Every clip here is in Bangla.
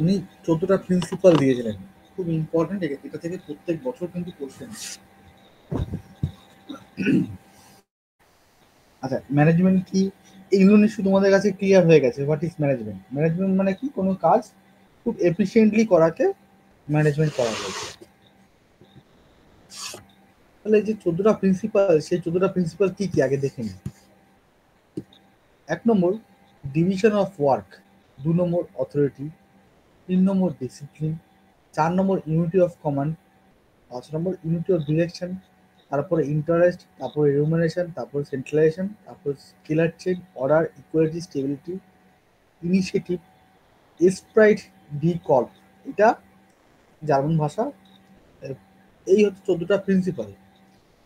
উনি 14টা প্রিন্সিপাল দিয়েছিলেন, খুব ইম্পর্টেন্ট। এটা থেকে প্রত্যেক বছর কিন্তু কোশ্চেন। আচ্ছা, ম্যানেজমেন্ট কি, এগুলো নিশ্চয়ই তোমাদের কাছে ক্লিয়ার হয়ে গেছে। What is management? ম্যানেজমেন্ট মানে কি, কোনো কাজ খুব এফিসিয়েন্টলি করাকে ম্যানেজমেন্ট করা বলছে। তাহলে এই যে 14টা প্রিন্সিপাল, সেই 14টা প্রিন্সিপাল কি কি আগে দেখে নিই। 1 নম্বর ডিভিশন অফ ওয়ার্ক, 2 নম্বর অথরিটি, 3 নম্বর ডিসিপ্লিন, 4 নম্বর ইউনিটি অফ কমান্ড, 5 নম্বর ইউনিটি অফ ডিরেকশন, তারপরে ইন্টারেস্ট, তারপরে রিউমারেশন, তারপরে সেন্ট্রালাইজেশন, তারপর scalar chain, order, equality, stability, initiative, esprit, de corps. এটা জার্মান ভাষা। এই হচ্ছে 14টা প্রিন্সিপাল।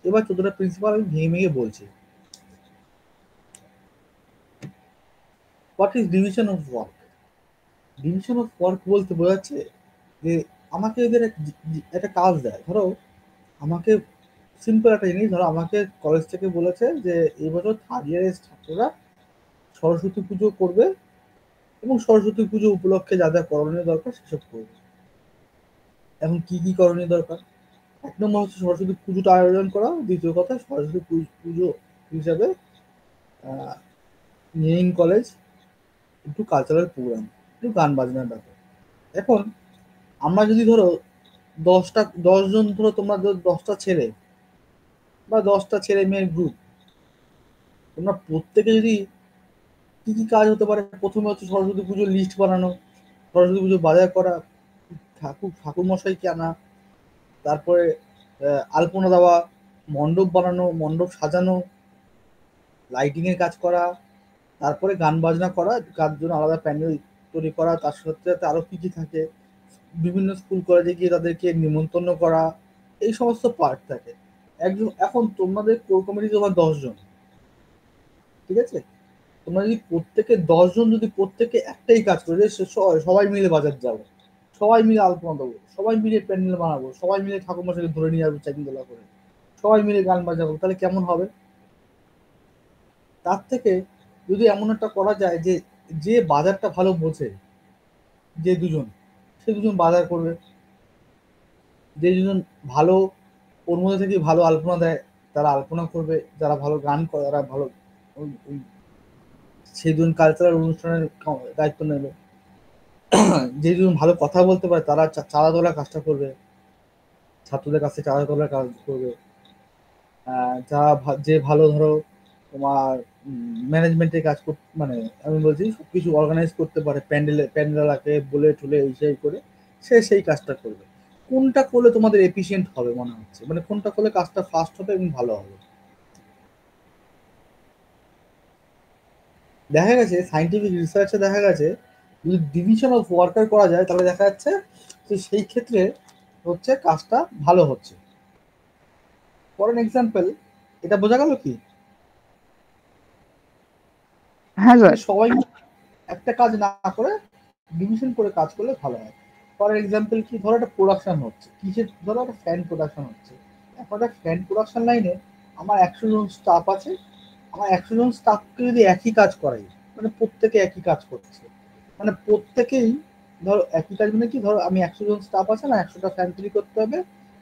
এবার 14টা প্রিন্সিপাল আমি ভেঙে ভেঙে বলছি। What is division of work? Division of work বলতে বোঝাচ্ছে যে আমাকে এদের একটা কাজ দেয়। ধরো আমাকে সিম্পল একটা জিনিস, ধরো আমাকে কলেজ থেকে বলেছে যে এই বছর থার্ড ইয়ারের ছাত্ররা সরস্বতী পুজো করবে এবং সরস্বতী পুজো উপলক্ষে যা যা করণীয় দরকার সেসব করবে। এখন কি কি করণীয় দরকার? 1 নম্বর হচ্ছে সরস্বতী পুজোটা আয়োজন করা। দ্বিতীয় কথা, সরস্বতী পুজো হিসাবে ইঞ্জিনিয়ারিং কলেজ একটু কালচারাল প্রোগ্রাম, একটু গান বাজনার ব্যাপার। এখন আমরা যদি ধরো 10জন, ধরো তোমরা 10টা ছেলে বা 10টা ছেলে মেয়ের গ্রুপ, তোমরা প্রত্যেকে যদি কি কি কাজ হতে পারে, প্রথমে হচ্ছে সরস্বতী পুজোর লিস্ট বানানো, সরস্বতী পুজো বাজার করা, ঠাকুর মশাইকে আনা, তারপরে আলপনা দেওয়া, মণ্ডপ বানানো, মণ্ডপ সাজানো, লাইটিং এর কাজ করা, তারপরে গান বাজনা করা, তার জন্য আলাদা প্যান্ডেল তৈরি করা, তার সাথে সাথে আরো কি কি থাকে, বিভিন্ন স্কুল কলেজে গিয়ে তাদেরকে নিমন্ত্রণ করা, এই সমস্ত পার্ট থাকে। এখন তোমাদের কোর কমিটি তোমার 10 জন, ঠিক আছে? তোমরা যদি প্রত্যেকে 10 জন যদি প্রত্যেকে একটাই কাজ করে, যে সবাই মিলে বাজার যাবো, সবাই মিলে আলপনা দেবো, সবাই মিলে প্যান্ডেল বানাবো, সবাই মিলে ঠাকুর মশাইকে ধরে নিয়ে যাবো চাকিদোলা করে, সবাই মিলে গান বাজাবো, তাহলে কেমন হবে? তার থেকে যদি এমন একটা করা যায় যে যে বাজারটা ভালো বোঝে, যে দুজন, সে দুজন বাজার করবে। যে দুজন ভালো, ওর মধ্যে থেকে ভালো আলপনা দেয়, তারা আলপনা করবে। যারা ভালো গান করে তারা ভালো সেই দুজন কালচারাল অনুষ্ঠানের দায়িত্ব নেবে। যে দুজন ভালো কথা বলতে পারে তারা চাঁদা তোলার কাজটা করবে, ছাত্রদের কাছে চাঁদা তোলার কাজ করবে। যে ভালো ধরো তোমার ম্যানেজমেন্টের কাজ মানে আমি বলছি সবকিছু অর্গানাইজ করতে পারে, প্যান্ডেলাকে বলে ঠুলে এই সেই করে, সে সেই কাজটা করবে। কোনটা করলে তোমাদের এফিসিয়েন্ট হবে মনে হচ্ছে, মানে কোনটা করলে কাজটা ফাস্ট হবে এবং ভালো হবে? দেখা গেছে সাইন্টিফিক রিসার্চে দেখা গেছে যদি ডিভিশন অফ ওয়ার্কার করা যায় তাহলে দেখা যাচ্ছে যে সেই ক্ষেত্রে হচ্ছে কাজটা ভালো হচ্ছে। ফর এন এক্সাম্পল, এটা বোঝা গেল কি, হ্যাঁ যে স্যার। সবাই একটা কাজ না করে ডিভিশন করে কাজ করলে ভালো হয়। ফর এক্সাম্পল কি, ধরো একটা প্রোডাকশন হচ্ছে কিসের, ধরো একটা ফ্যান প্রোডাকশন হচ্ছে। এখন একটা ফ্যান প্রোডাকশন লাইনে আমার 100 জন স্টাফ আছে। আমার 100 জন স্টাফকে যদি একই কাজ করাই, মানে প্রত্যেকে একই কাজ করছে, মানে প্রত্যেকেই ধরো একই কাজ, মানে কি, ধরো আমি 100 জন স্টাফ আছে না, 100টা ফ্যান তৈরি করতে হবে।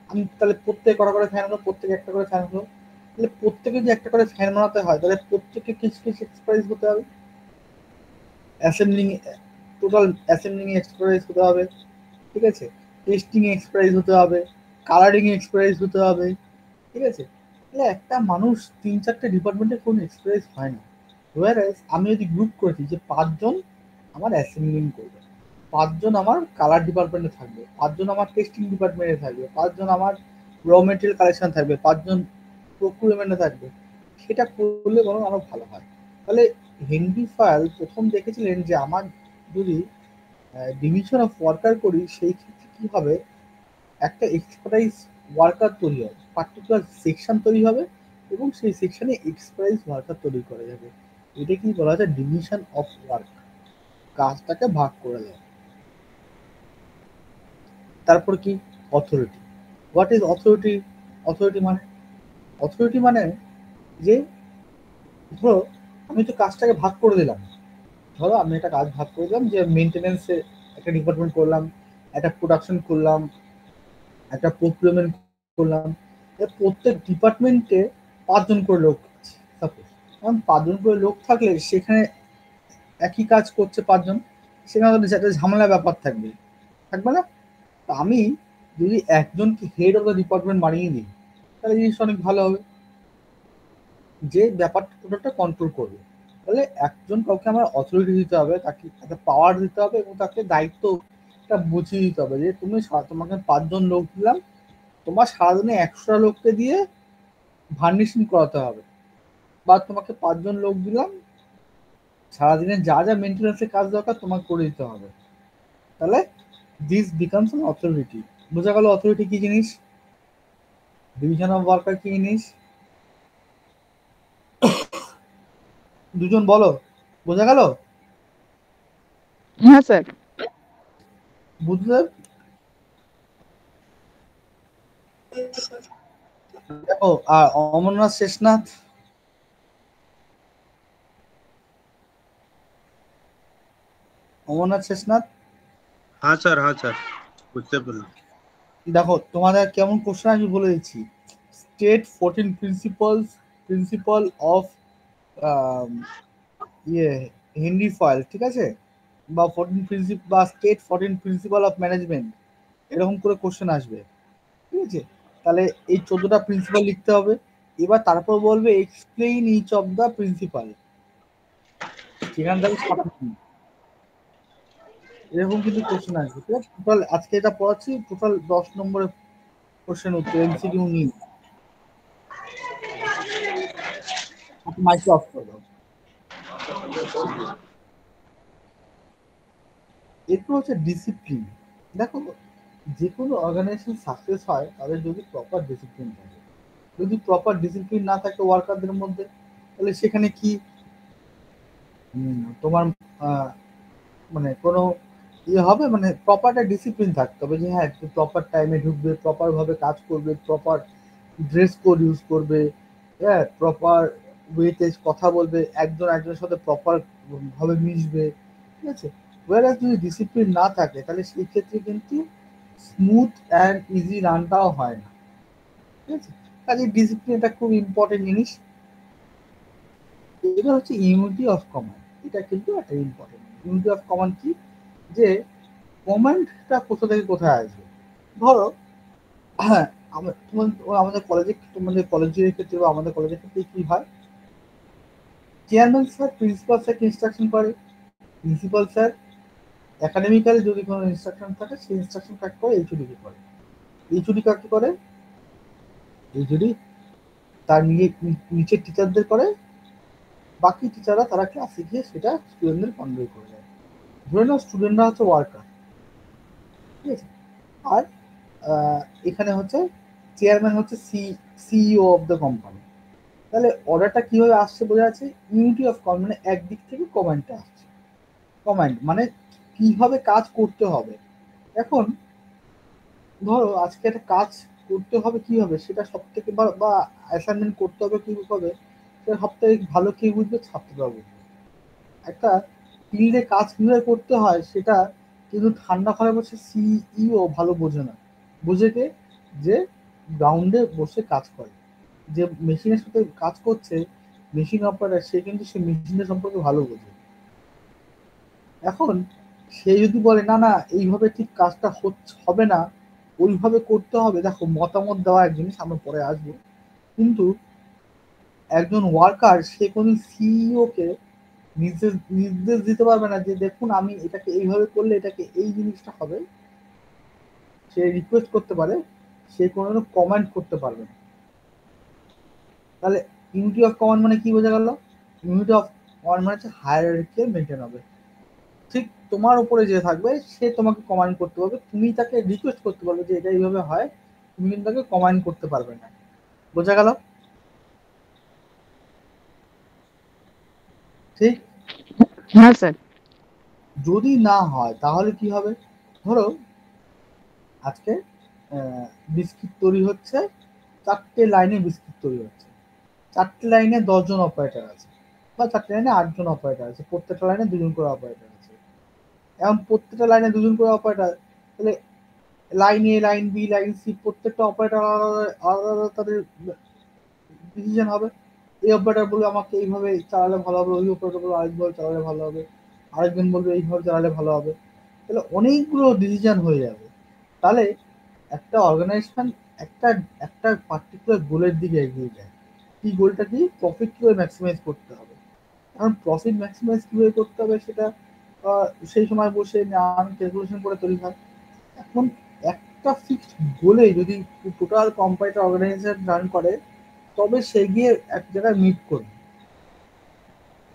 আমি তাহলে প্রত্যেকে কটা করে ফ্যান হলো, প্রত্যেকে একটা করে ফ্যান হলো। তাহলে প্রত্যেকে যদি একটা করে ফ্যান বানাতে হয় তাহলে প্রত্যেকে কিছু কিছু এক্সপার্টাইজ হতে হবে। অ্যাসেম্বলিং, টোটাল অ্যাসেম্বলিং এক্সপার্টাইজ হতে হবে, ঠিক আছে? টেস্টিং এক্সপার্টাইজ হতে হবে, কালারিং এক্সপার্টাইজ হতে হবে, ঠিক আছে? তাহলে একটা মানুষ 3-4টে ডিপার্টমেন্টে কোনো এক্সপার্টাইজ হয় না। ওয়ারাস আমি যদি গ্রুপ করেছি যে 5 জন আমার অ্যাসেম্বলিং করবে, 5 জন আমার কালার ডিপার্টমেন্টে থাকবে, 5 জন আমার টেস্টিং ডিপার্টমেন্টে থাকবে, 5 জন আমার র মেটেরিয়াল কালেকশন থাকবে, 5 জন প্রক্রিয়ামেন্টে থাকবে, সেটা করলে বরং আরো ভালো হয়। তাহলে হেনরি ফায়াল প্রথম দেখেছিলেন যে আমার যদি ডিভিশন অফ ওয়ার্কার করি সেই ক্ষেত্রে কি হবে, একটা এক্সপার্টাইজ ওয়ার্কার তৈরি হবে, পার্টিকুলার সেকশন তৈরি হবে এবং সেই সেকশনে এক্সপার্টাইজ ওয়ার্কার তৈরি করা যাবে। এটা কি বলা যায় ডিভিশন অফ ওয়ার্ক, কাজটাকে ভাগ করে দেয়। তারপর কি authority. What is authority? Authority মানে, অথরিটি মানে যে ধরো আমি তো কাজটাকে ভাগ করে দিলাম, ধরো আমি একটা কাজ ভাগ করে দিলাম যে মেনটেনেন্সে একটা ডিপার্টমেন্ট করলাম, একটা প্রোডাকশন করলাম, একটা প্রকিউরমেন্ট করলাম, প্রত্যেক ডিপার্টমেন্টে 5 জন করে লোক আছে সাপোজ। কারণ 5 জন করে লোক থাকলে সেখানে একই কাজ করছে 5 জন, সেখানে একটা ঝামেলার ব্যাপার থাকবে, থাকবে না? তো আমি যদি একজনকে হেড অফ দ্য ডিপার্টমেন্ট বানিয়ে দিই, তাহলে জিনিসটা অনেক ভালো হবে, যে ব্যাপারটা টোটালটা কন্ট্রোল করবে। তাহলে একজন কাউকে আমার অথরিটি দিতে হবে, তাকে একটা পাওয়ার দিতে হবে এবং তাকে দায়িত্বটা বুঝিয়ে দিতে হবে যে তুমি তোমাকে 5 জন লোক দিলাম, তোমার সারাদিনে 100টা লোককে দিয়ে ভার্নিশিং করাতে হবে, বা তোমাকে 5 জন লোক দিলাম, সারাদিনে যা যা মেনটেন্যান্সের কাজ দরকার তোমাকে করে দিতে হবে। তাহলে দিস বিকামস অ্যান অথরিটি। বোঝা গেল অথরিটি কি জিনিস, ডিভিশন অফ ওয়ার্কার কি জিনিস? দুজন বলো, বোঝা গেল? হ্যাঁ স্যার। বুঝলে? দেখো, আর অমরনাথ শেষনাথ, অমরনাথ শেষনাথ, हाँ सर বুঝতে পারলাম। দেখো তোমাদের কেমন কোশ্চেন আমি বলে দিচ্ছি। স্টেট 14 প্রিন্সিপাল অফ ইয়ে হেনরি ফয়েল, ঠিক আছে, বা 14 প্রিন্সিপাল বা স্টেট 14 প্রিন্সিপাল অফ ম্যানেজমেন্ট, এরকম করে কোশ্চেন আসবে, ঠিক আছে? তাহলে এই 14টা প্রিন্সিপাল লিখতে হবে। এবার তারপর বলবে explain each of the principle, সেখানে তাহলে 7 মিনিট এরকম কিন্তু কোশ্চেন আসবে। ঠিক আছে, টোটাল আজকে এটা পড়াচ্ছি, টোটাল 10 নম্বরের কোশ্চেন উত্তর, এমসিকিউ নিয়ে। মাইক্রো অফ করে দাও। এরপর হচ্ছে ডিসিপ্লিন। দেখো, যে কোনো অর্গানাইজেশন সাকসেস হয় তাদের যদি প্রপার ডিসিপ্লিন থাকে। যদি প্রপার ডিসিপ্লিন না থাকে ওয়ার্কারদের মধ্যে, তাহলে সেখানে কি তোমার মানে কোনো ইয়ে হবে? মানে প্রপার একটা ডিসিপ্লিন থাকতে হবে, যে হ্যাঁ প্রপার টাইমে ঢুকবে, প্রপার ভাবে কাজ করবে, প্রপার ড্রেস কোড ইউজ করবে, হ্যাঁ প্রপার ওয়েতে কথা বলবে, একজন একজনের সাথে প্রপার ভাবে মিশবে, ঠিক আছে? ওয়ারাস যদি ডিসিপ্লিন না থাকে তাহলে সেই ক্ষেত্রে কিন্তু স্মুথ অ্যান্ড ইজি রানটাও হয় না, ঠিক আছে? কাজে ডিসিপ্লিন এটা খুব ইম্পর্টেন্ট জিনিস। এবার হচ্ছে ইউনিটি অফ কমান্ড, এটা কিন্তু একটা ইম্পর্টেন্ট। ইউনিটি অফ কমান্ড কি? যে কমান্ডটা কোথা থেকে কোথায় আসবে। ধরো হ্যাঁ, আমাদের কলেজে, তোমাদের কলেজের ক্ষেত্রে বা আমাদের কলেজের ক্ষেত্রে কি হয়, চেয়ারম্যান স্যার প্রিন্সিপাল স্যারকে ইনস্ট্রাকশন করে, প্রিন্সিপাল স্যার একাডেমিক্যালি যদি কোনো ইনস্ট্রাকশন থাকে সেই ইনস্ট্রাকশন কাজ করে এইচওডিকে করে, এইচওডি কাকে করে? এইচওডি তার নিচের টিচারদের করে, বাকি টিচাররা তারা ক্লাসে গিয়ে সেটা স্টুডেন্টদের কনভে করে দেয়। ধরে নাও স্টুডেন্টরা হচ্ছে ওয়ার্কার, ঠিক আছে? আর এখানে হচ্ছে চেয়ারম্যান হচ্ছে সিইও অফ দ্য কোম্পানি। তাহলে অর্ডারটা কিভাবে আসছে বোঝা যাচ্ছে, ইউনিটি অফ কমান্ড মানে একদিক থেকে কমান্ডটা আসছে। কমান্ড মানে কিভাবে কাজ করতে হবে। এখন ধরো আজকে একটা কাজ করতে হবে কিভাবে, সেটা সব থেকে বা অ্যাসাইনমেন্ট করতে হবে কিভাবে, সেটা সব থেকে ভালো কে বুঝবে? ছাত্ররা বুঝবে। একটা ফিল্ডে কাজ কিভাবে করতে হয় সেটা কিন্তু ঠান্ডা ঘরে বসে সিইও ভালো বোঝে না, বোঝে কে? যে গ্রাউন্ডে বসে কাজ করে, যে মেশিনের সাথে কাজ করছে, মেশিন অপারেটর, সে কিন্তু সে মেশিনের সম্পর্কে ভালো বোঝে। এখন সে যদি বলে না না এইভাবে ঠিক কাজটা হবে না, ওইভাবে করতে হবে, দেখো মতামত দেওয়া এক জিনিস, আমরা পরে আসবো, কিন্তু একজন ওয়ার্কার সে কোনো সিইও কে নির্দেশ দিতে পারবে না যে দেখুন আমি এটাকে এইভাবে করলে এটাকে এই জিনিসটা হবে। সে রিকোয়েস্ট করতে পারে, সে কোনো কমান্ড করতে পারবে না। তাহলে ইউনিটি অফ কমান্ড মানে কি বোঝা গেল? ইউনিটি অফ কমান্ড মানে হচ্ছে হায়ারার্কি মেনটেন হবে। ঠিক তোমার উপরে যে থাকবে সে তোমাকে কমান্ড করতে পারবে, তুমি তাকে রিকোয়েস্ট করতে পারবে যে এটা এইভাবে হয়, তুমি কিন্তু তাকে কমান্ড করতে পারবে না। বোঝা গেল? ঠিক। হ্যাঁ স্যার। যদি না হয় তাহলে কি হবে? ধরো আজকে বিস্কিট তৈরি হচ্ছে, 4টে লাইনে বিস্কিট তৈরি হচ্ছে, 4টে লাইনে 10 জন অপারেটর আছে, বা 4টে লাইনে 8 জন অপারেটর আছে, প্রত্যেকটা লাইনে 2 জন করে অপারেটর আছে। এখন প্রত্যেকটা লাইনে দুজন করে অপারেটর, তাহলে লাইন এ, লাইন বি, লাইন সি প্রত্যেকটা অপারেটর আলাদা আলাদা তাদের ডিসিশন হবে। এই অপারেটর বলবে আমাকে এইভাবে চালালে ভালো হবে, ওই অপারেটর বলবে আরেকভাবে চালালে ভালো হবে, আরেকজন বলবে এইভাবে চালালে ভালো হবে। তাহলে অনেকগুলো ডিসিশন হয়ে যাবে। তাহলে একটা অর্গানাইজেশন একটা একটা পার্টিকুলার গোলের দিকে এগিয়ে যায়। কি গোলটা কি? প্রফিট কিভাবে ম্যাক্সিমাইজ করতে হবে। এখন প্রফিট ম্যাক্সিমাইজ কিভাবে করতে হবে সেটা সেই সময় বসে ক্যালকুলেশন করে তৈরি হয়। এখন একটা ফিক্সড গোলে যদি টোটাল কোম্পানিটা অর্গানাইজেশন রান করে, তবে সে গিয়ে এক জায়গায় মিট করবে।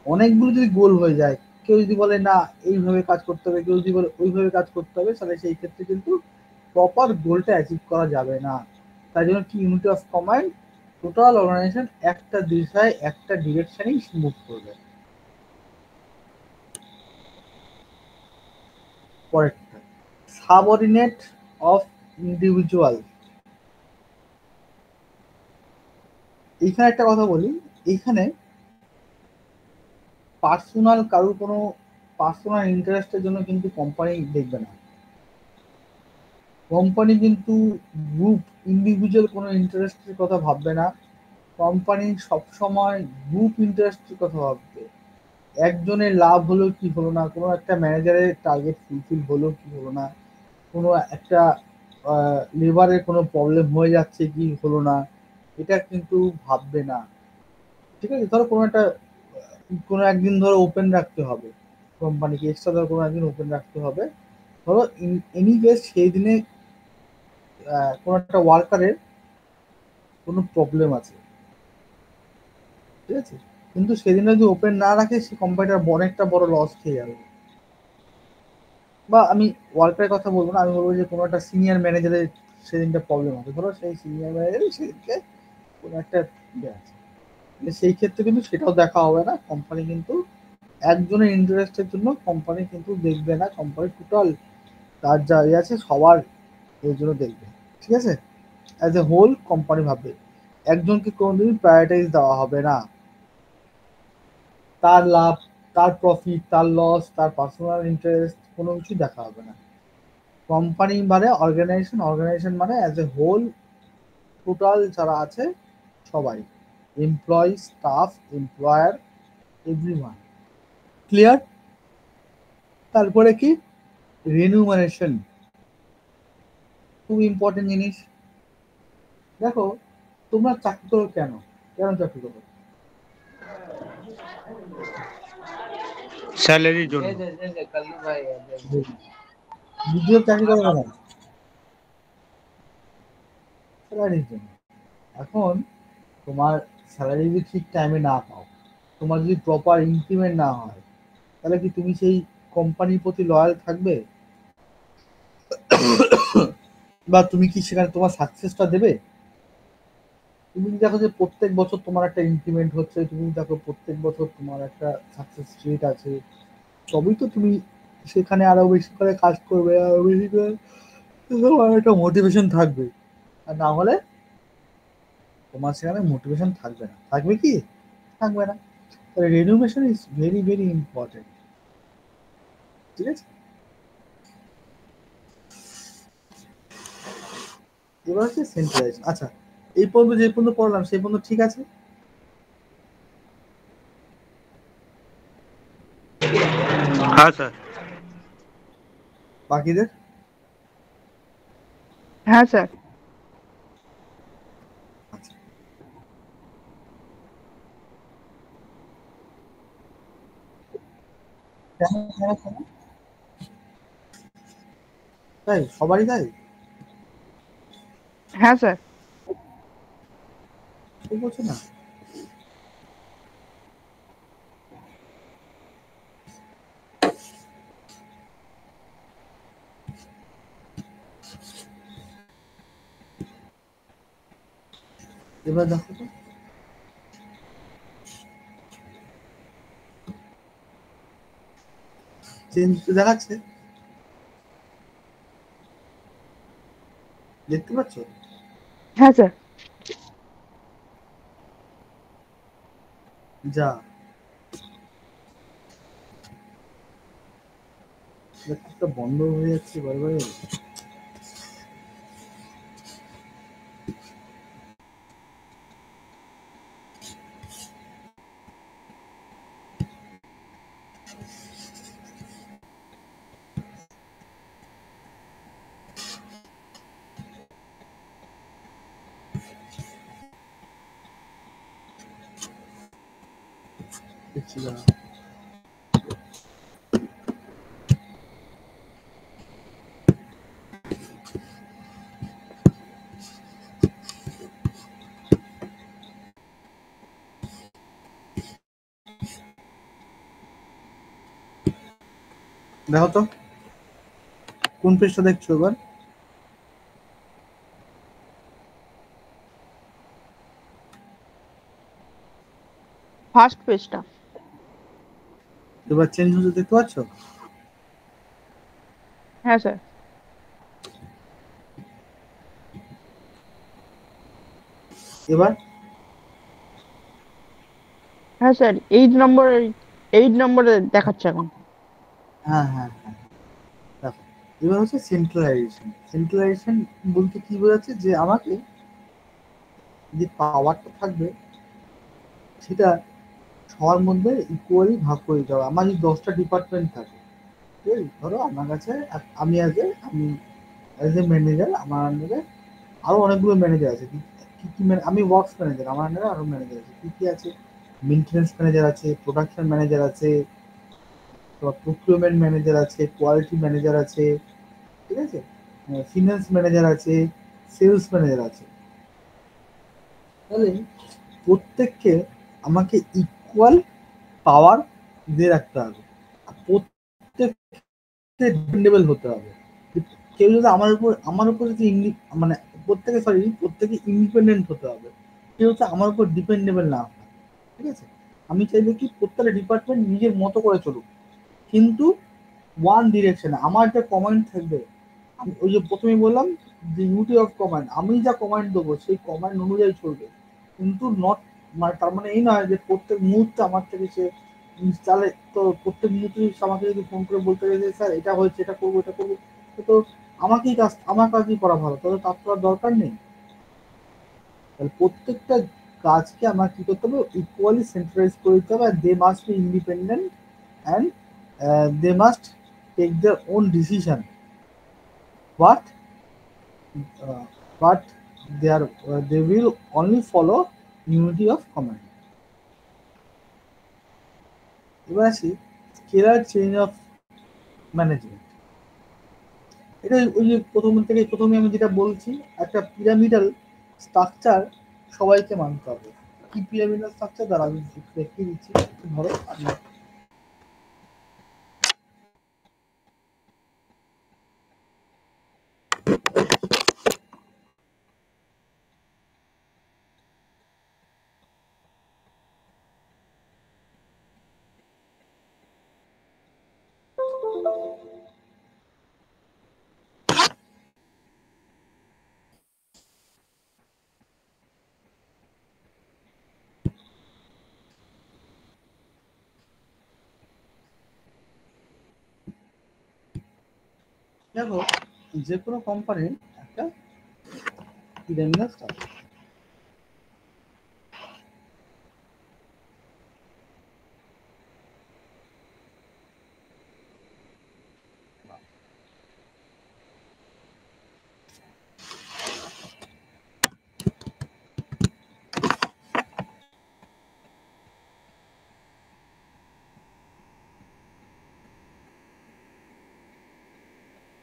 অনেকগুলো যদি গোল হয়ে যায়, কেউ যদি বলে না এইভাবে কাজ করতে হবে, কেউ যদি বলে ওইভাবে কাজ করতে হবে, তাহলে সেই ক্ষেত্রে কিন্তু প্রপার গোলটা অ্যাচিভ করা যাবে না। তাই জন্য কি unity of command, total organisation একটা দিশায় একটা ডিরেকশনেই মুভ করবে। পরেরটা, সাবঅর্ডিনেট অফ ইন্ডিভিজুয়াল। এইখানে একটা কথা বলি, এইখানে পার্সোনাল কারোর কোনো পার্সোনাল ইন্টারেস্টের জন্য কিন্তু কোম্পানি দেখবে না। কোম্পানি কিন্তু গ্রুপ, ইন্ডিভিজুয়াল কোনো ইন্টারেস্টের কথা ভাববে না। কোম্পানি সবসময় গ্রুপ ইন্টারেস্টের কথা ভাববে। একজনের লাভ হলো কি হলো না, কোনো একটা ম্যানেজারের টার্গেট ফুলফিল হলো কি হলো না, কোনো একটা লেবারের কোনো প্রবলেম হয়ে যাচ্ছে কি হলো না, এটা কিন্তু ভাববে না। ঠিক আছে, ধরো কোনো একদিন ধরো ওপেন রাখতে হবে, কোম্পানিকে এক্সট্রা ধরো কোনো একদিন ওপেন রাখতে হবে। ধরো এনি কেস সেই দিনে কোনো একটা ওয়ার্কারের কোনো প্রবলেম আছে, ঠিক আছে, কিন্তু সেদিন যদি ওপেন না রাখে সে কোম্পানিটার অনেকটা বড় লস খেয়ে যাবে। বা আমি ওয়ার্কারের কথা বলবো না, আমি বলবো যে কোনো একটা সিনিয়র ম্যানেজারের সেদিনটা প্রবলেম হবে, ধরো সেই সিনিয়র ম্যানেজারের সেদিনকে কোনো একটা ইয়ে আছে, সেই ক্ষেত্রে কিন্তু সেটাও দেখা হবে না। কোম্পানি কিন্তু একজনের ইন্টারেস্টের জন্য কোম্পানি কিন্তু দেখবে না, কোম্পানি টোটাল তার যা ইয়ে আছে সবার এর জন্য দেখবে। ঠিক আছে, অ্যাজ এ হোল কোম্পানি ভাববে, একজনকে কোনোদিন প্রায়োরিটাইজ দেওয়া হবে না। তার লাভ, তার প্রফিট, তার লস, তার পার্সোনাল ইন্টারেস্ট কোনো কিছু দেখা হবে না। কোম্পানি মানে অর্গানাইজেশন, অর্গানাইজেশন মানে অ্যাজ এ হোল টোটাল যারা আছে সবাই, employee, staff, employer, everyone. Clear? তারপরে কি? রেনুমারেশন, খুব ইম্পর্টেন্ট জিনিস। দেখো, তোমরা চাকরি করো কেন? কেন চাকরি করো? স্যালারির জন্য। দ্বিতীয় চাকরি করো কেন? স্যালারির জন্য। এখন তোমার স্যালারি যদি ঠিক টাইমে না পাও, তোমার যদি প্রপার ইনক্রিমেন্ট না হয়, তাহলে কি তুমি সেই কোম্পানির প্রতি লয়াল থাকবে? বা তুমি কি সেখানে তোমার সাকসেসটা দেবে? তুমি দেখো যে প্রত্যেক বছর তোমার একটা ইনক্রিমেন্ট হচ্ছে, তুমি দেখো প্রত্যেক বছর তোমার একটা সাকসেস রেট আছে, তবেই তো তুমি সেখানে আরো বেশি করে কাজ করবে, আরো বেশি করে তোমার একটা মোটিভেশন থাকবে। আর না হলে তোমার সেখানে মোটিভেশন থাকবে না। থাকবে কি? থাকবে না। তাহলে রেনুমেশন ইজ ভেরি ভেরি ইম্পর্টেন্ট। ঠিক আছে, এবার হচ্ছে সেন্ট্রালাইজ। আচ্ছা, এই পর্যন্ত যে পর্যন্ত পড়লাম সেই পর্যন্ত ঠিক আছে? হ্যাঁ স্যার। বাকিদের হ্যাঁ স্যার। আচ্ছা, কেন কেন কেন? তাই সবারই তাই? হ্যাঁ স্যার। ঠিক বলছো না? এবার দেখো তো, চেঞ্জ দেখাচ্ছে, দেখতে পাচ্ছ? হ্যাঁ স্যার। যা, ল্যাপটপটা বন্ধ হয়ে যাচ্ছে বারবার। দেখছি না। দেখো তো কোন পেজটা দেখছো এবার? ফার্স্ট পেজটা। এবার চেঞ্জ হতে দেখতে পাচ্ছ? হ্যাঁ স্যার। এবার হ্যাঁ স্যার, 8 নম্বরে দেখাচ্ছে এখন। হ্যাঁ হ্যাঁ হ্যাঁ, দেখো এবার হচ্ছে সেন্ট্রালাইজেশন। সেন্ট্রালাইজেশন বলতে কি বোঝাচ্ছে, যে আমাকে যে পাওয়ারটা থাকবে সেটা সবার মধ্যে ইকুয়ালি ভাগ করে দিতে হবে। আমার যদি 10টা ডিপার্টমেন্ট থাকে, ঠিক আছে, ধরো আমার কাছে আমি অ্যাজ এ ম্যানেজার, আমার আন্ডারে আরো অনেকগুলো ম্যানেজার আছে। কি কি কি আমি ওয়ার্কস ম্যানেজার, আমার আন্ডারে আরো ম্যানেজার আছে। কি কি আছে? মেনটেন্যান্স ম্যানেজার আছে, প্রোডাকশন ম্যানেজার আছে, প্রকিউরমেন্ট ম্যানেজার আছে, কোয়ালিটি ম্যানেজার আছে, ঠিক আছে, ফিনান্স ম্যানেজার আছে, সেলস ম্যানেজার আছে। তাহলে প্রত্যেককে আমাকে ইকুয়াল পাওয়ার দিয়ে রাখতে হবে, আর প্রত্যেককে ডিপেন্ডেবল হতে হবে। কেউ যদি আমার উপর যদি মানে প্রত্যেকে ইন্ডিপেন্ডেন্ট হতে হবে, কেউ তো আমার উপর ডিপেন্ডেবল না হয়। ঠিক আছে, আমি চাইবো কি প্রত্যেকটা ডিপার্টমেন্ট নিজের মতো করে চলুক, কিন্তু ওয়ান ডিরেকশনে আমার যে কমান্ড থাকবে, আমি ওই যে প্রথমে বললাম যে ইউনিটি অফ কমান্ড, আমি যা কমান্ড দেবো সেই কমান্ড অনুযায়ী চলবে, কিন্তু নট মানে তার মানে এই নয় যে প্রত্যেক মুহূর্তে আমার থেকে সে চালে। তো প্রত্যেক মুহূর্তে আমাকে যদি ফোন করে বলতে গেছে স্যার এটা হয়েছে, এটা করবো, এটা করবো, তো আমার কাজই করা ভালো, তাহলে তার করার দরকার নেই। তাহলে প্রত্যেকটা কাজকে আমার কি করতে হবে, ইকুয়ালি সেন্ট্রালাইজ করে দিতে হবে, they must be independent and they must take their own decision, but but they will only follow unity of command. এবার আসি স্কেলার চেঞ্জ অফ ম্যানেজমেন্ট। এটা ওই যে প্রথমে আমি যেটা বলছি, একটা পিরামিডাল স্ট্রাকচার সবাইকে মানতে হবে। কি পিরামিডাল স্ট্রাকচার? দ্বারা আমি দেখিয়ে দিচ্ছি, ধরো আমি দেখো যে কোনো কোম্পানির একটা পিরামিডাল স্ট্রাকচার।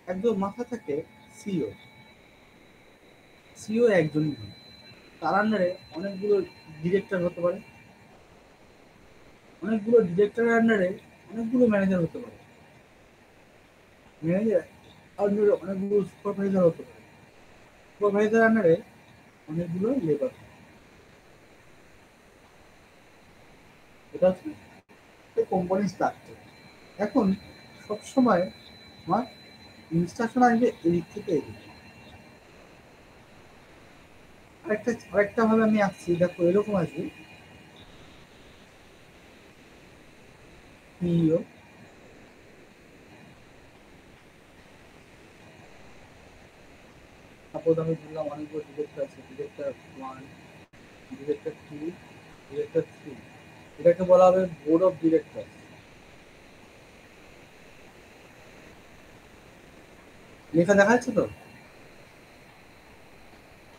একদম মাথা থাকে সিও। সিও একজনই হয়, তার আন্ডারে অনেকগুলো ডিরেক্টর হতে পারে, অনেকগুলো ডিরেক্টরের আন্ডারে অনেকগুলো ম্যানেজার হতে পারে, ম্যানেজার আন্ডারে অনেকগুলো সুপারভাইজার হতে পারে, সুপারভাইজার আন্ডারে অনেকগুলো লেবার। এটা হচ্ছে কোম্পানি স্ট্রাকচার। এখন সবসময় আমার ইনস্ট্রাকশন আসবে এদিক থেকে এদিক। আরেকটা ভাবে আমি আসছি, দেখো এরকম আসবে পিইও, সাপোজ আমি ধরলাম অনেকগুলো ডিরেক্টর আছে, ডিরেক্টর 1, ডিরেক্টর 2, ডিরেক্টর 3, এটাকে বলা হবে বোর্ড অফ ডিরেক্টর। লেখা দেখা যাচ্ছে তো?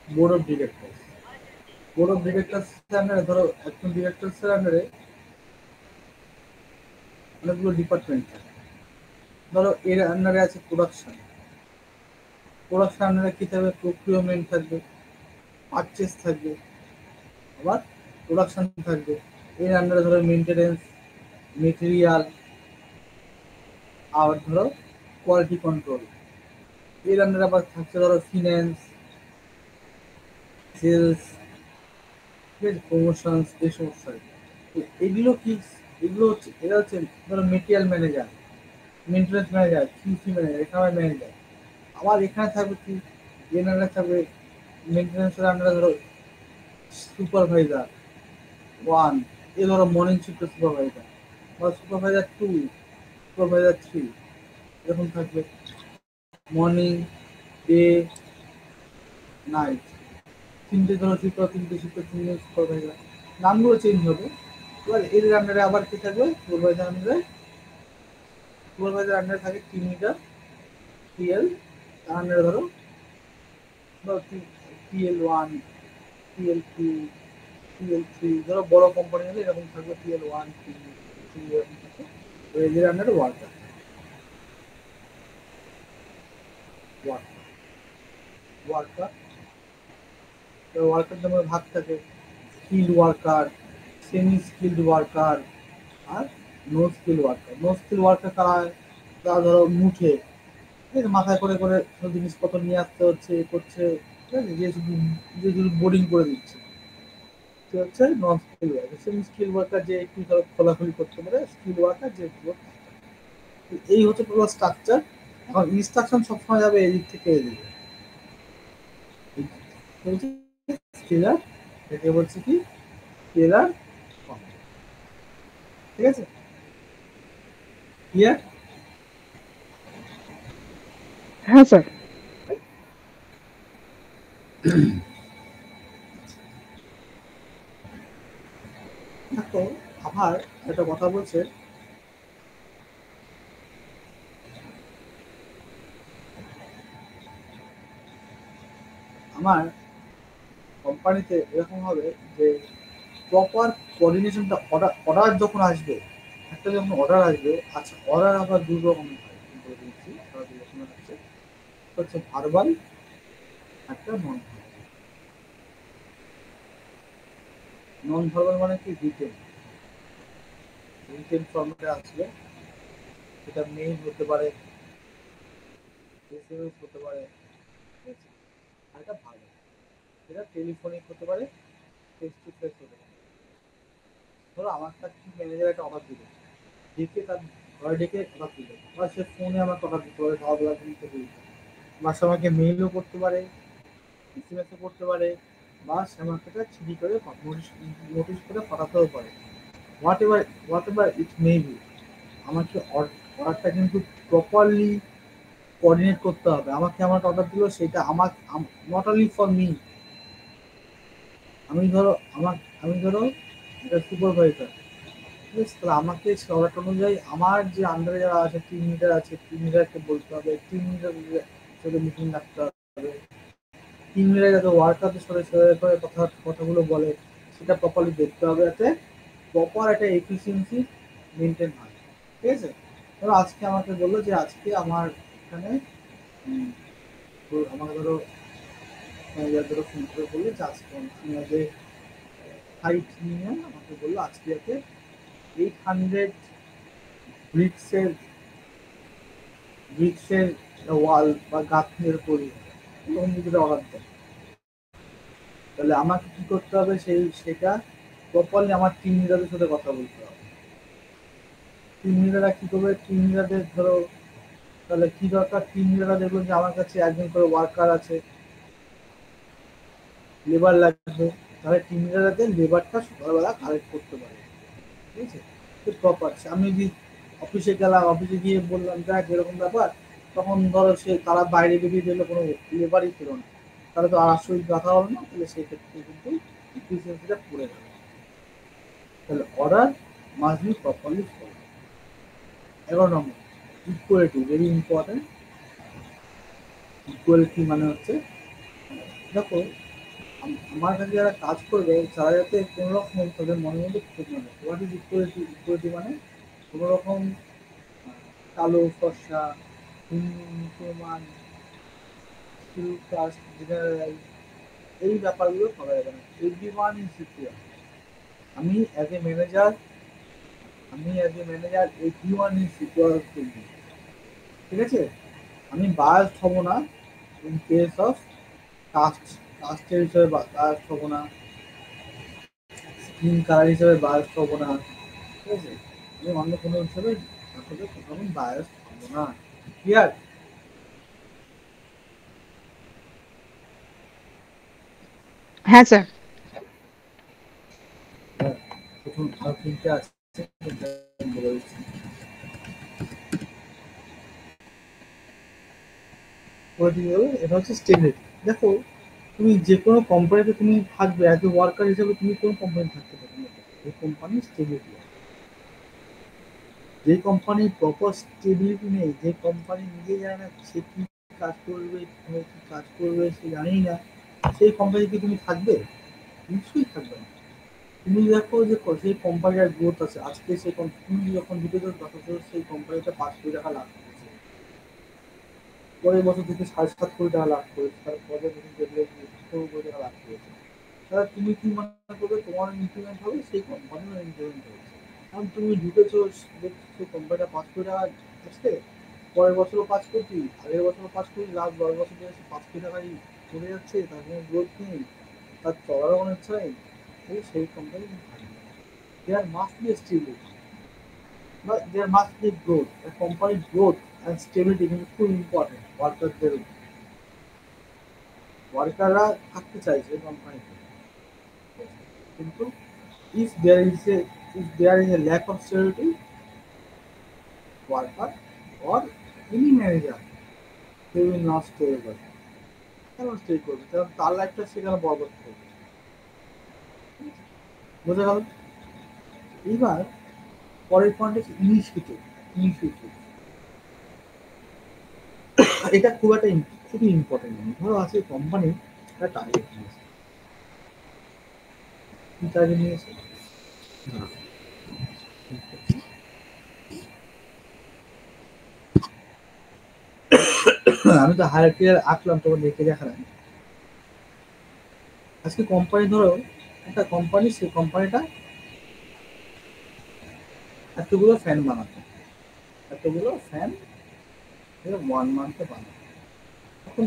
Board of director, board of directors আন্ডারে ধরো একজন ডিরেক্টরস এর আন্ডারে অনেকগুলো ডিপার্টমেন্ট থাকে। ধরো এর আন্ডারে আছে প্রোডাকশন, প্রোডাকশন আন্ডারে কি থাকবে? প্রক্রিয়মেন্ট থাকবে, পারচেস থাকবে, আবার প্রোডাকশন থাকবে। এর আন্ডারে ধরো মেনটেনেন্স, মেটেরিয়াল, আর ধরো কোয়ালিটি কন্ট্রোল। এর আন্ডারে আবার থাকছে ধরো ফিন্যান্স, সেলস, ঠিক আছে, প্রমোশনস, এই সমস্ত। তো এগুলো কি? এগুলো হচ্ছে, এরা হচ্ছে ধরো material manager, maintenance manager, QC manager, এখানে ম্যানেজার। আবার এখানে থাকবে কি? এর আন্ডারে থাকবে মেনটেন্যান্সের আন্ডারে ধরো সুপারভাইজার 1, এ ধরো মর্নিং শিফটের সুপারভাইজার, বা সুপারভাইজার 2, সুপারভাইজার 3, এরকম থাকবে। মর্নিং, ডে, নাইট, তিনটে ধরো শিফট, তিনটে শিফটের তিনটে সুপারভাইজার, নামগুলো চেঞ্জ হবে। এবার এদের আন্ডারে আবার কি থাকবে? সুপারভাইজার আন্ডারে, সুপারভাইজার আন্ডারে থাকে টিম লিডার, টিএল, তার আন্ডারে ধরো TL1, TL2, TL3, ধরো বড় কোম্পানি হলে এরকম থাকবে TL1, TL3, এরকম থাকে। এদের আন্ডারে ওয়ার্কার, ওয়ার্কার, ওয়ার্কার, ওয়ার্কার যেমন ভাগ থাকে skilled worker, semi skilled worker, আর no skill worker. No skill worker কারা? তারা ধরো মুঠে, ঠিক আছে, মাথায় করে করে সব জিনিসপত্র নিয়ে আসতে হচ্ছে, এ করছে, ঠিক আছে, যে শুধু যে শুধু বোর্ডিং করে দিচ্ছে, সে হচ্ছে নন skill worker. Semi skill worker যে একটু ধরো খোলাখুলি করতে পারে, স্কিল ওয়ার্কার যে একটু। এই হচ্ছে পুরো স্ট্রাকচার। এখন ইনস্ট্রাকশন সবসময় যাবে এদিক থেকে এদিকে। স্কেলার, এটাকে বলছে কি? স্কেলার, ঠিক আছে, ক্লিয়ার? হ্যাঁ স্যার। দেখো, আবার একটা কথা বলছে, আমার কোম্পানিতে এরকম হবে যে প্রপার কোঅর্ডিনেশনটা, অর্ডার অর্ডার যখন আসবে, একটা যখন অর্ডার আসবে, আচ্ছা অর্ডার আবার দু রকমের হয়, বলে দিচ্ছি, তারা দু রকমের হচ্ছে ভার্বাল, একটা নন ভার্বাল। নন ভার্বাল মানে কি? রিটেন, রিটেন ফর্মেটে আসবে, সেটা মেইল হতে পারে, এসএমএস হতে পারে, ঠিক আছে? আর এটা ভার্বাল, সেটা টেলিফোনিক হতে পারে, ফেস টু ফেস হতে পারে। ধরো আমার কাছে ম্যানেজার একটা অর্ডার দিল, ডেকে তার ঘরে ডেকে অর্ডার দিল, বা সে ফোনে আমাকে অর্ডার দিতে পারে, খাওয়া দাওয়া দিতে পারে, বা সে আমাকে মেইলও করতে পারে, এসএমএসও করতে পারে, বা সে আমাকে একটা চিঠি করে নোটিশ, নোটিশ করে পাঠাতেও পারে। What ever it may be, আমাকে অর্ডারটা কিন্তু প্রপারলি কোঅর্ডিনেট করতে হবে। আমাকে আমার অর্ডার দিল, সেটা আমার, নট অনলি ফর মি। আমি ধরো একটা সুপারভাইজার, ঠিক আছে, তাহলে আমাকে সে অর্ডারটা অনুযায়ী আমার যে আন্ডারে যারা আছে, টিম লিডার আছে, টিম লিডারকে বলতে হবে, টিম লিডার সাথে মিটিং রাখতে হবে, টিম লিডার যাতে ওয়ার্কারদের সাথে শেয়ার করে কথাগুলো বলে, সেটা প্রপারলি দেখতে হবে, যাতে প্রপার একটা এফিসিয়েন্সি মেনটেন হয়, ঠিক আছে। ধরো আজকে আমাকে বললো যে আজকে আমার এখানে তো আমাকে ধরো ম্যানেজার ধরো ফোন করে বললো যে আজকে আমাদের সাইট নিয়ে আমাকে বললো আজকে যাতে 800 ব্রিক্সের ব্রিক্সের ওয়াল বা গাঁথনির করি, এরকম যদি অর্ডার দেয়, তাহলে আমাকে কি করতে হবে? সেটা প্রপারলি আমার টিম লিডারের সাথে কথা বলতে হবে। টিম লিডাররা কি করবে? টিম লিডারদের ধরো, তাহলে কি দরকার? টিম লিডাররা দেখবেন যে আমার কাছে একজন করে ওয়ার্কার আছে, লেবার লাগবে, তাহলে টিম লিডারদের লেবারটা সকালবেলা কালেক্ট করতে পারে, ঠিক আছে। তো প্রপার আমি যদি অফিসে গেলাম, অফিসে গিয়ে বললাম দেখ এরকম ব্যাপার, তখন ধরো তারা বাইরে বেরিয়ে দিলে কোনো লেবারই ছিল না, তাহলে তো আর আসলে রাখা হবে না, তাহলে সেই ক্ষেত্রে কিন্তু ইফিসিয়েন্সিটা পড়ে যাবে। তাহলে order must be properly follow. 11 number equality, very important. Equality মানে হচ্ছে, দেখো আমার কাছে যারা কাজ করবে তারা যাতে কোনো রকম তাদের মনের মধ্যে খুব মানে হোয়াট ইজ ইকুয়ালিটি। ইকুয়ালিটি মানে কোনো রকম কালো ফর্সা, হিন্দু মুসলমান, শিডিউল কাস্ট, জেনারেল, এই ব্যাপারগুলো করা যাবে না। Everyone is equal. আমি as a manager everyone is equal to me. ঠিক আছে, আমি বায়াসড হব না ইন কেস অফ কাস্টের হিসেবে বায়াসড হব না, স্কিন কালার হিসেবে বায়াসড হব না। ঠিক আছে, আমি অন্য কোনো হিসেবে আসলে কখনো বায়াসড হব না। ক্লিয়ার? হ্যাঁ স্যার। প্রথম আর তিনটে আছে, বলে দিচ্ছি। এটা হচ্ছে স্টেবিলিটি। দেখো তুমি যে কোনো কোম্পানিতে তুমি থাকবে অ্যাজ এ ওয়ার্কার হিসেবে, তুমি কোন কোম্পানি থাকতে পারবে না, এই কোম্পানি স্টেবিলিটি। যে কোম্পানির প্রপার স্টেবিলিটি নেই, যে কোম্পানি নিজে জানে না সে কি কাজ করবে, কি কাজ করবে সে জানেই না, সেই কোম্পানিতে তুমি থাকবে? নিশ্চয়ই থাকবে না। তুমি দেখো যে সেই কোম্পানির গ্রোথ আছে, আজকে সেই তুমি যখন ঢুকেছো তখন সেই কোম্পানিটা 5 কোটি টাকা লাভ করেছে, পরের বছর থেকে 7.5 কোটি টাকা লাভ করেছে, তার পরের বছর দেখলে 16 কোটি টাকা লাভ করেছে। তাহলে তুমি কি মনে করবে তোমার ইনক্রিমেন্ট হবে, সেই কোম্পানির ইনক্রিমেন্ট হবে? কারণ তুমি ঢুকেছো, সেই কোম্পানিটা 5 কোটি টাকা আসছে, পরের বছরও 5 কোটি, আগের বছরও 5 কোটি, লাস্ট 10 বছর ধরে 5 কোটি টাকাই চলে যাচ্ছে, তার কোনো গ্রোথ নেই, তার চলারও কোনো ইচ্ছা নেই, তাহলে সেই কোম্পানি থাকবে। দেয়ার মাস্ট বি স্টেবিলিটি, বা দেয়ার মাস্ট বি গ্রোথ। কোম্পানির গ্রোথ অ্যান্ড স্টেবিলিটি কিন্তু খুব ইম্পর্টেন্ট ওয়ার্কারদের। ওয়ার্কাররা থাকতে চাইছে কোম্পানিতে, কিন্তু if there is a lack of stability, worker or any manager, they will not stay over. কেন স্টে করবে? কারণ তার লাইফটা সেখানে বরবাদ করবে। বোঝা গেল? এইবার পরের পয়েন্ট হচ্ছে ইনিশিয়েটিভ। এটা খুবই ইম্পর্টেন্ট। ধরো আছে কোম্পানি একটা টার্গেট নিয়েছে, কি টার্গেট নিয়েছে? আমি তো হায়ার আঁকলাম, তোমার দেখে দেখালাম। আজকে কোম্পানি, ধরো একটা কোম্পানি, সেই কোম্পানিটা এতগুলো ফ্যান বানাতো, এতগুলো ফ্যান 1 মান্থে বানাতো। এখন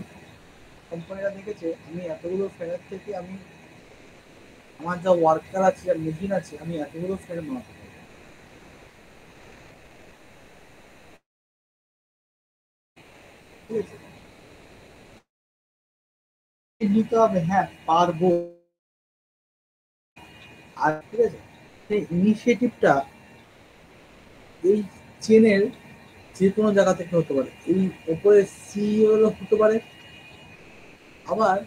কোম্পানিটা দেখেছে আমি এতগুলো ফ্যানের থেকে আমি আমার যা ওয়ার্কার আছে, যা মেশিন আছে, আমি এতগুলো ফ্যান বানাতে পারবো। ঠিক আছে, নিতে হবে, হ্যাঁ পারবো। আর ঠিক আছে, সেই ইনিশিয়েটিভটা এই চেনের যে কোনো জায়গা থেকে হতে পারে। এই ওপরে সিইও হতে পারে, আবার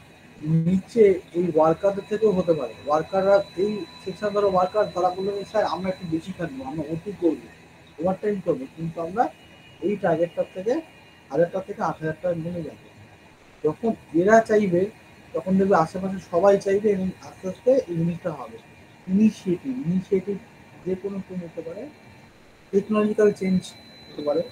নিচে এই ওয়ার্কারদের থেকেও হতে পারে। ওয়ার্কাররা এই সেকশন ধরো ওয়ার্কার, তারা বললো স্যার আমরা একটু বেশি থাকবো, আমরা ওটি করবো, ওভার টাইম করবো, কিন্তু আমরা এই টার্গেটটার থেকে 1000 টাকা থেকে 8000 টাকা নেমে যাবো। যখন এরা চাইবে তখন দেখবে আশেপাশে সবাই চাইবে, এবং আস্তে আস্তে এই জিনিসটা হবে। ইনিশিয়েটিভ যে কোনো কেউ নিতে পারে। টেকনোলজিক্যাল চেঞ্জ হতে পারে,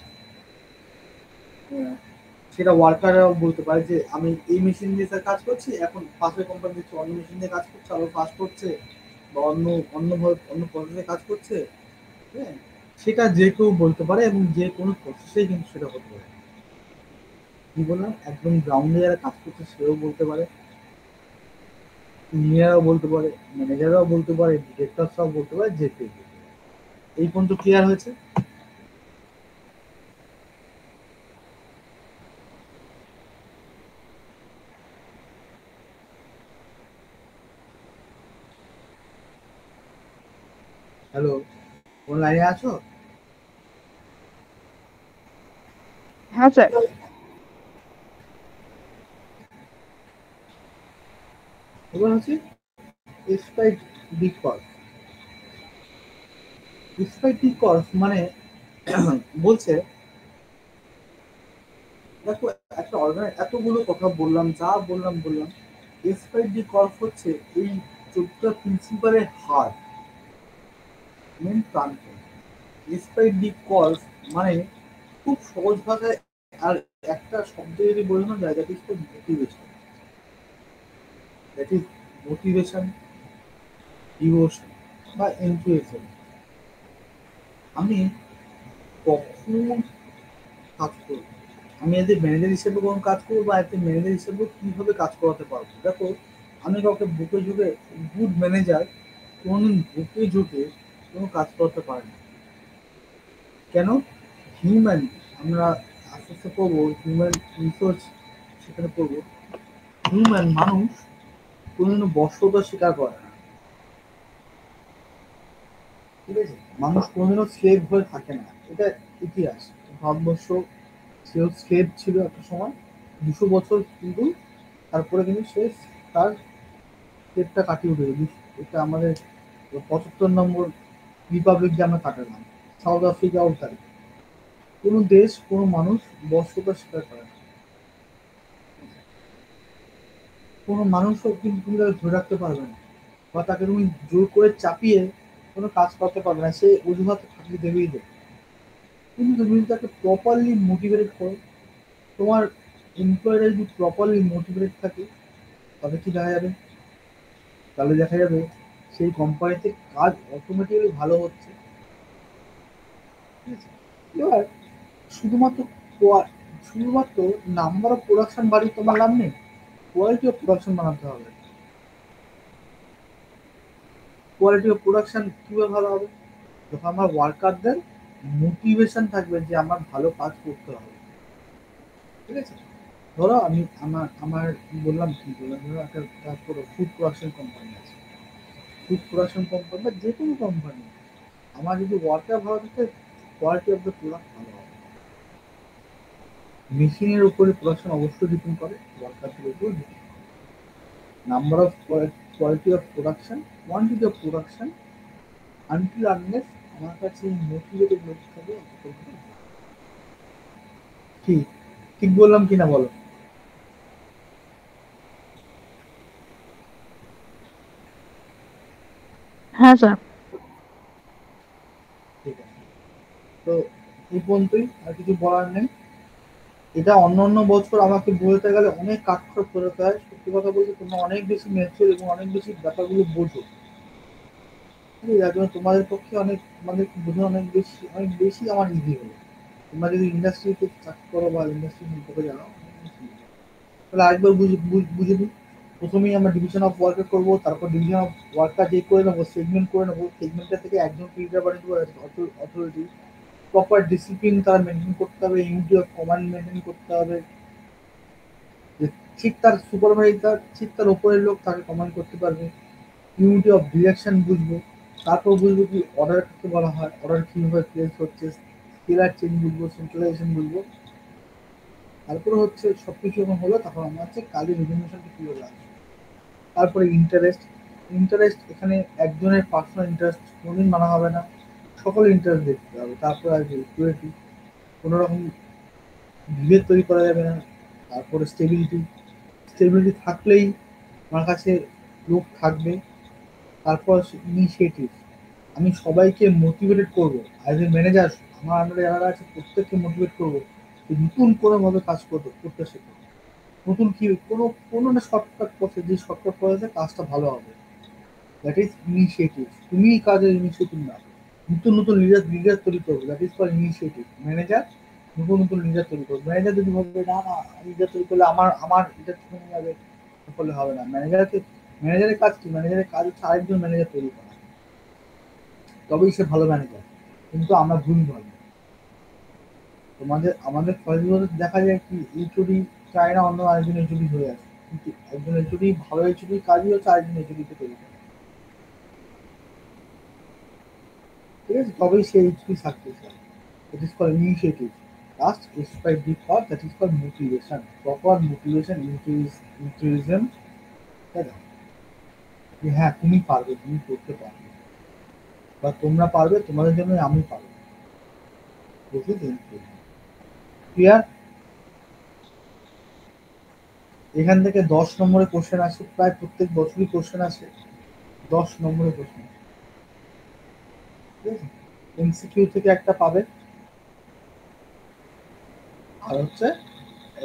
সেটা ওয়ার্কাররাও বলতে পারে যে আমি এই মেশিন দিয়ে স্যার কাজ করছি, এখন পাশের কোম্পানি দিচ্ছে অন্য মেশিন দিয়ে কাজ করছে, আরো ফাস্ট করছে, বা অন্য পদ্ধতিতে কাজ করছে। হ্যাঁ, সেটা যে কেউ বলতে পারে, এবং যে কোনো প্রসেসেই কিন্তু সেটা হতে পারে। কি বললাম, একদম গ্রাউন্ডে যারা কাজ করছে সেও বলতে পারে, ইঞ্জিনিয়াররাও বলতে পারে, ম্যানেজাররাও বলতে পারে, ডিরেক্টর সব বলতে পারে, যে কেউ বলতে পারে। এই পর্যন্ত ক্লিয়ার হয়েছে? হ্যালো, কোন লাইনে আছো? হ্যাঁ স্যার। এবার হচ্ছে স্পাইট ডি কর্ভ। স্পাইট ডি কর্ভ মানে বলছে দেখো একটা এতগুলো কথা বললাম, যা বললাম স্পাইট ডি কর্ভ হচ্ছে এই 14টা প্রিন্সিপালের হার, মেন প্রান্ত। স্পাইট ডি কর্ভ মানে খুব সহজ ভাষায় আর একটা শব্দ যদি বোঝানো যায়, that is motivation. That is motivation, devotion বা এনথুজিয়াজম। আমি কখন কাজ করবো, আমি এজ এ ম্যানেজার হিসেবে কোনো কাজ করবো বা এজ এ ম্যানেজার হিসেবে কীভাবে কাজ করাতে পারবো। দেখো আমি কাউকে বুকে ঝুঁকে, গুড ম্যানেজার কোনোদিন বুকে ঝুঁকে কোনো কাজ করতে পারে না। কেন? হিউম্যান, আমরা আস্তে আস্তে পড়বো হিউম্যান রিসোর্স, সেখানে পড়বো হিউম্যান মানুষ কোনোদিনও বশ্যতা স্বীকার করে না। ঠিক আছে, মানুষ কোনোদিনও স্লেভ হয়ে থাকে না, এটা ইতিহাস। ভারতবর্ষ সেও স্লেভ ছিল একটা সময় 200 বছর, কিন্তু তারপরে কিন্তু সে তার স্লেভটা কাটিয়ে উঠেছে। এটা আমাদের 75 নম্বর রিপাবলিক যে আমরা কাটালাম, সাউথ আফ্রিকাও তাই। কোনো দেশ কোনো মানুষ বশ্যতা স্বীকার করে না। কোনো মানুষও কিন্তু তুমি তাকে ধরে রাখতে পারবে না, বা তাকে তুমি জোর করে চাপিয়ে কোনো কাজ করতে পারবে না, সে অজুহাত থাকলে দেবেই দেবে। কিন্তু তুমি যদি তাকে প্রপারলি মোটিভেটেড করো, তোমার এমপ্লয়িরা যদি প্রপারলি মোটিভেটেড থাকে, তবে কি দেখা যাবে? তাহলে দেখা যাবে সেই কোম্পানিতে কাজ অটোমেটিক্যালি ভালো হচ্ছে। ঠিক আছে, এবার শুধুমাত্র শুধুমাত্র নাম্বার অফ প্রোডাকশন বাড়িয়ে তোমার লাভ নেই, কোয়ালিটি অফ প্রোডাকশন বানাতে হবে। কোয়ালিটি অফ প্রোডাকশন কীভাবে ভালো হবে? যখন আমার ওয়ার্কারদের মোটিভেশন থাকবে যে আমার ভালো কাজ করতে হবে। ঠিক আছে, ধরো আমি আমার আমার বললাম কি বললাম, ধরো একটা তারপরে ফুড প্রোডাকশন কোম্পানি আছে। ফুড প্রোডাকশন কোম্পানি বা যে কোনো কোম্পানি, আমার যদি ওয়ার্কার ভালো থাকে, কোয়ালিটি অফ দ্য প্রোডাক্ট ভালো হবে। মেশিনের উপরে প্রোডাকশন অবশ্যই ডিপেন্ড করে, ওয়ার্কারদের উপর ডিপেন্ড করে। Number of quality of production, quantity of production, until unless আমার কাছে মোটিভেটেড লোক থাকে। কি ঠিক বললাম কিনা বলো? হ্যাঁ স্যার। ঠিক আছে, তো এই পর্যন্তই, আর কিছু বলার নেই। এটা অন্য অন্য বছর আমাকে বলতে গেলে অনেক কাঠখড় ফেরত হয়। সত্যি কথা বলতে তোমরা অনেক বেশি ম্যাচিওর এবং অনেক বেশি ব্যাপারগুলো বোঝো। ঠিক আছে, যার জন্য তোমাদের পক্ষে অনেক, তোমাদের বোঝা অনেক বেশি আমার ইজি হলো। তোমরা যদি ইন্ডাস্ট্রিতে চাকরি করো বা ইন্ডাস্ট্রি সম্পর্কে জানো, তাহলে আরেকবার বুঝে দিই। প্রথমেই আমরা ডিভিশন অফ ওয়ার্কার করবো, তারপর ডিভিশন অফ ওয়ার্কার যে করে নেবো সেগমেন্ট করে নেবো, সেগমেন্টটা থেকে একজন লিডার বানিয়ে দেবো অথরিটি। প্রপার ডিসিপ্লিন তারা মেনটেন করতে হবে, ইউনিটি অফ কমান্ড মেনটেন করতে হবে, যে ঠিক তার সুপারভাইজার, ঠিক তার ওপরের লোক তাকে কমান্ড করতে পারবে। ইউনিটি অফ ডিরেকশন বুঝবো, তারপর বুঝবো কি অর্ডার কাকে বলা হয়, অর্ডার কীভাবে প্লেস হচ্ছে, স্কেলার চেঞ্জ বুঝবো, সেন্ট্রালাইজেশন বুঝবো। তারপরে হচ্ছে সবকিছু যখন হলো, তখন আমরা হচ্ছে কালি রেজুলেশনটা কীভাবে আসবে। তারপরে ইন্টারেস্ট। ইন্টারেস্ট এখানে একজনের পার্সোনাল ইন্টারেস্ট কোনোদিন মানা হবে না, সকলের ইন্টারেস্ট দেখতে হবে। তারপরে আসবে ইকুইটি, কোনো রকম বিভেদ তৈরি করা যাবে না। তারপরে স্টেবিলিটি, স্টেবিলিটি থাকলেই আমার কাছে লোক থাকবে। তারপর ইনিশিয়েটিভ, আমি সবাইকে মোটিভেটেড করবো অ্যাজ এ ম্যানেজার, আমার আন্ডারে যারা আছে প্রত্যেককে মোটিভেট করবো যে নতুন কোনোভাবে কাজ করতে শেখো। নতুন কি কোনো কোনো না শর্টকাট পথে, যে শর্টকাট পথে কাজটা ভালো হবে, দ্যাট ইজ ইনিশিয়েটিভ। তুমি কাজের ইনিশিয়েটিভ না, নতুন নতুন লিডার লিডার তৈরি করবে, that is for initiative. Manager নতুন নতুন লিডার তৈরি করবে। ম্যানেজার যদি ভাববে না না লিডার তৈরি করলে আমার আমার লিডার থেমে যাবে, তাহলে হবে না। ম্যানেজারের কাজ কি? ম্যানেজারের কাজ হচ্ছে আরেকজন ম্যানেজার তৈরি করা, তবেই সে ভালো ম্যানেজার। কিন্তু আমরা ভুল ভাবি। আমাদের ফরেস্ট দেখা যায় কি, এইচওডি চায় না অন্য আরেকজন এইচওডি হয়ে আসে, কিন্তু একজন এইচওডি ভালো এইচওডি কাজই হচ্ছে আরেকজন এইচওডিকে তৈরি করা। ঠিক আছে, তবেই সে এইচওডি সাকসেস হয়। It is call initiative. Last esprit de part, that is call motivation. Proper motivation, ইন্টুইজম, তাই না? যে হ্যাঁ তুমি পারবে, তুমি করতে পারবে, বা তোমরা পারবে, তোমাদের জন্য আমি পারবো। ক্লিয়ার? এখান থেকে 10 নম্বরের কোশ্চেন আসে, প্রায় প্রত্যেক বছরই কোশ্চেন আসে, 10 নম্বরের কোশ্চেন। ঠিক আছে, এমসিকিউ থেকে একটা পাবে, আর হচ্ছে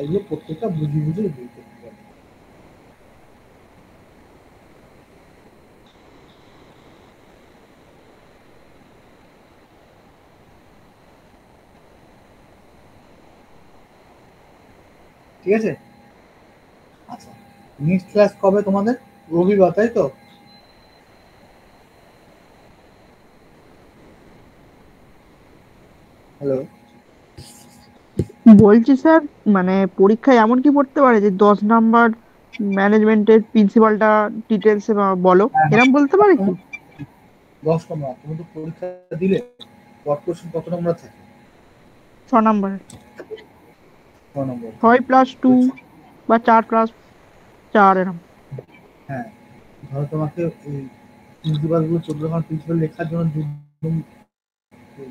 এগুলো প্রত্যেকটা বুঝি বুঝে বুঝতে করতে হবে। ঠিক আছে, আচ্ছা নেক্সট ক্লাস কবে তোমাদের? রবিবার, তাই তো? হ্যালো? বলছি স্যার, মানে পরীক্ষায় এমন কি পড়তে পারে যে 10 নাম্বার ম্যানেজমেন্টের প্রিন্সিপালটা ডিটেলস বলো, হ্যাঁ হ্যাঁ, এরকম বলতে পারে কি? 10 নম্বর তুমি তো পরীক্ষা দিলে, শর্ট কোশ্চেন কত নম্বর থাকে? 6 নাম্বার, 6 নম্বর। 6+2 বা 4+4 এরকম। হ্যাঁ, ধরো তোমাকে এই প্রিন্সিপাল গুলো 14 খান প্রিন্সিপাল লেখার জন্য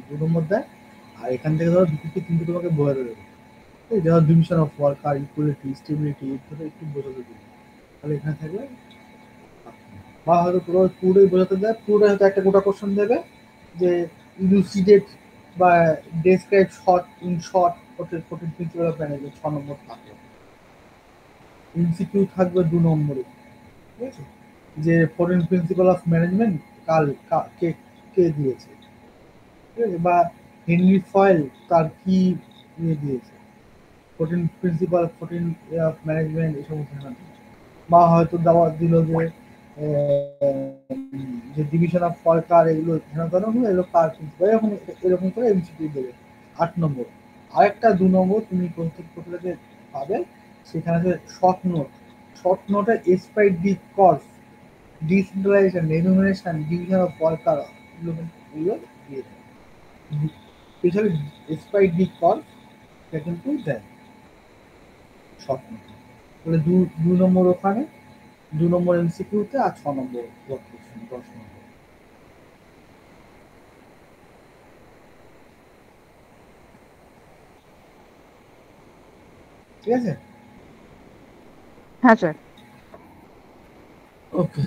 2 নম্বর দেয়, আর এখান থেকে ধরো 2 থেকে 3টে তোমাকে বোঝাতে দেবে। এই ধরো division of worker, equality, stability, এগুলো একটু বোঝাতে দেবে, তাহলে এখানে থাকবে। বা হয়তো পুরোই বোঝাতে দেয়, পুরোটা হয়তো একটা গোটা কোশ্চেন দেবে যে ইলুসিডেট বা describe short in short fourteen principal of management, 6 নম্বর থাকবে। এমসিকিউ থাকবে 2 নম্বরে। ঠিক আছে, যে ফরেন প্রিন্সিপাল অফ ম্যানেজমেন্ট কে কে দিয়েছে, ঠিক আছে, বা হেনরি ফয়েল তার কি ইয়ে দিয়েছে, fourteen principal, fourteen of management, এই সমস্ত না। বা হয়তো দেওয়া দিল যে যে ডিভিশন অফ ফলকার, এগুলো ধ্যান করা হলো, এগুলো কার প্রিন্সিপাল, এরকম এরকম করে এমসিকিউ দেবে। 8 নম্বর আরেকটা 2 নম্বর তুমি প্রত্যেক প্রতিটাতে পাবে, সেখানে আছে শর্ট নোট। শর্ট নোটে esprit de corps, decentralisation, remuneration, division of worker, এগুলো দিয়ে দেয়। স্পেশালি এসপাইট ডি কর্স, এটা কিন্তু দেয় শর্ট নোট। তাহলে 2 নম্বর ওখানে, 2 নম্বর এমসিকিউতে, আর 6 নম্বর 10 নম্বর। ঠিক আছে, হ্যাঁ স্যার। ওকে।